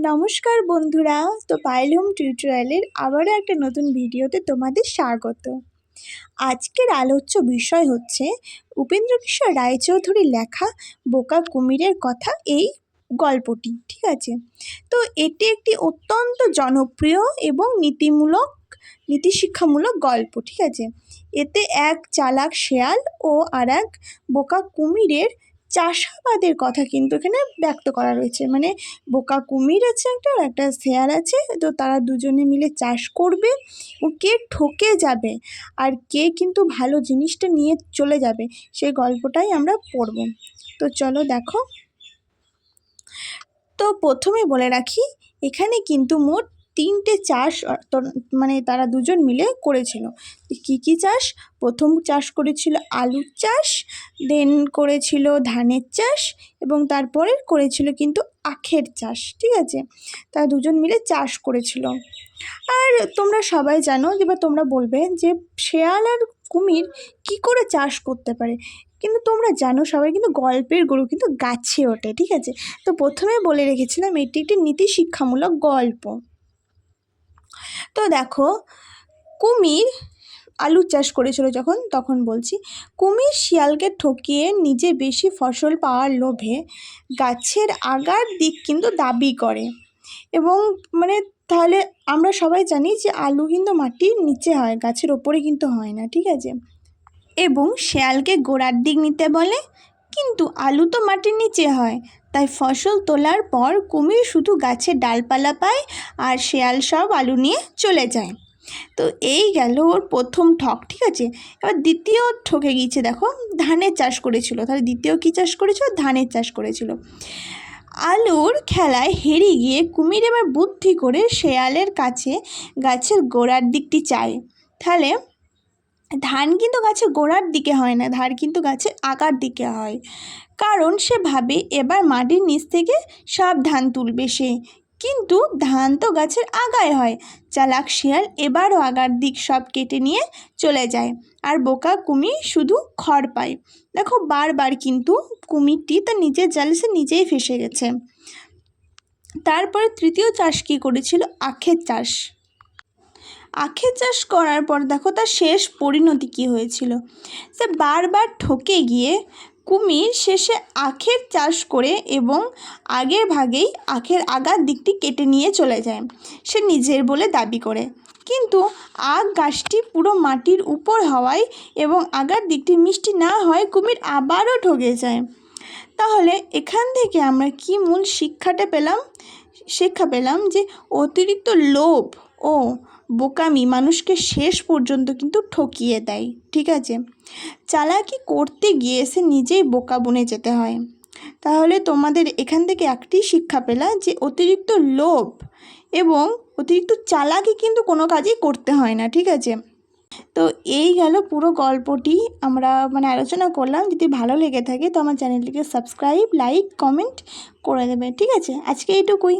নমস্কার বন্ধুরা, তো পায়েল হোম টিউটোরিয়ালের আবারও একটা নতুন ভিডিওতে তোমাদের স্বাগত। আজকের আলোচ্য বিষয় হচ্ছে উপেন্দ্রকিশোর রায়চৌধুরীর লেখা বোকা কুমিরের কথা এই গল্পটি। ঠিক আছে, তো এটি একটি অত্যন্ত জনপ্রিয় এবং নীতিশিক্ষামূলক গল্প। ঠিক আছে, এতে এক চালাক শেয়াল ও আর এক বোকা কুমিরের চাষাবাদের কথা কিন্তু এখানে ব্যক্ত করা রয়েছে। মানে বোকা কুমির আছে একটা শেয়াল আছে, তো তারা দুজনে মিলে চাষ করবে ও কে ঠকে যাবে আর কে কিন্তু ভালো জিনিসটা নিয়ে চলে যাবে, সেই গল্পটাই আমরা পড়ব। তো চলো দেখো। তো প্রথমে বলে রাখি, এখানে কিন্তু মোট 3টে চাষ মানে তারা দুজন মিলে করেছিল। কি চাষ? প্রথম চাষ করেছিল আলুর চাষ, দেন করেছিল ধানের চাষ এবং তারপরে করেছিল কিন্তু আখের চাষ। ঠিক আছে, তারা দুজন মিলে চাষ করেছিল। আর তোমরা সবাই জানো যে, বা তোমরা বলবে যে শেয়াল আর কুমির কি করে চাষ করতে পারে, কিন্তু তোমরা জানো সবাই কিন্তু গল্পের গরু কিন্তু গাছে ওঠে। ঠিক আছে, তো প্রথমে বলে রেখেছিলাম এটি একটি নীতি শিক্ষামূলক গল্প। তো দেখো, কুমির আলু চাষ করেছিল তখন বলছি, কুমির শিয়ালকে ঠকিয়ে নিজে বেশি ফসল পাওয়ার লোভে গাছের আগার দিক কিন্তু দাবি করে। এবং মানে তাহলে আমরা সবাই জানি যে আলু কিন্তু মাটির নিচে হয়, গাছের ওপরে কিন্তু হয় না। ঠিক আছে, এবং শেয়ালকে গোড়ার দিক নিতে বলে, কিন্তু আলু তো মাটির নিচে হয়, তাই ফসল তোলার পর কুমির শুধু গাছের ডালপালা পায় আর শেয়াল সব আলু নিয়ে চলে যায়। তো এই গেল ওর প্রথম ঠক। ঠিক আছে, এবার দ্বিতীয় ঠকে গিয়েছে। দেখো, ধানের চাষ করেছিল, তাহলে দ্বিতীয় কী চাষ করেছিল? ধানের চাষ করেছিল। আলুর খেলায় হেরে গিয়ে কুমির এবার বুদ্ধি করে শেয়ালের কাছে গাছের গোড়ার দিকটি চায়। তাহলে ধান কিন্তু গাছের গোড়ার দিকে হয় না, ধান কিন্তু গাছের আগার দিকে হয়, কারণ সে ভাবে এবার মাটির নিচ থেকে সব ধান তুলবে সে, কিন্তু ধান তো গাছের আগায় হয়। চালাক শিয়াল এবারও আগার দিক সব কেটে নিয়ে চলে যায় আর বোকা কুমির শুধু খড় পায়। দেখো, বারবার কিন্তু কুমিরটি তার নিজের জালে সে নিজেই ফেসে গেছে। তারপরে তৃতীয় চাষ কী করেছিল? আখের চাষ। আখের চাষ করার পর দেখো তার শেষ পরিণতি কী হয়েছিল। সে বারবার ঠকে গিয়ে কুমির শেষে আখের চাষ করে এবং আগের ভাগেই আখের আগার দিকটি কেটে নিয়ে চলে যায় সে নিজের বলে দাবি করে। কিন্তু আগ গাছটি পুরো মাটির উপর হওয়ায় এবং আগার দিকটি মিষ্টি না হয় কুমির আবারও ঠকে যায়। তাহলে এখান থেকে আমরা কি মূল শিক্ষা পেলাম যে অতিরিক্ত লোভ ও বোকামি মানুষকে শেষ পর্যন্ত কিন্তু ঠকিয়ে দেয়। ঠিক আছে, চালাকি করতে গিয়ে সে নিজেই বোকা বনে যেতে হয়। তাহলে তোমাদের এখান থেকে একটি শিক্ষা পেলা যে অতিরিক্ত লোভ এবং অতিরিক্ত চালাকি কিন্তু কোনো কাজই করতে হয় না। ঠিক আছে, তো এই গেল পুরো গল্পটি আমরা আলোচনা করলাম। যদি ভালো লেগে থাকে তো আমার চ্যানেলটিকে সাবস্ক্রাইব, লাইক, কমেন্ট করে দেবে। ঠিক আছে, আজকে এইটুকুই।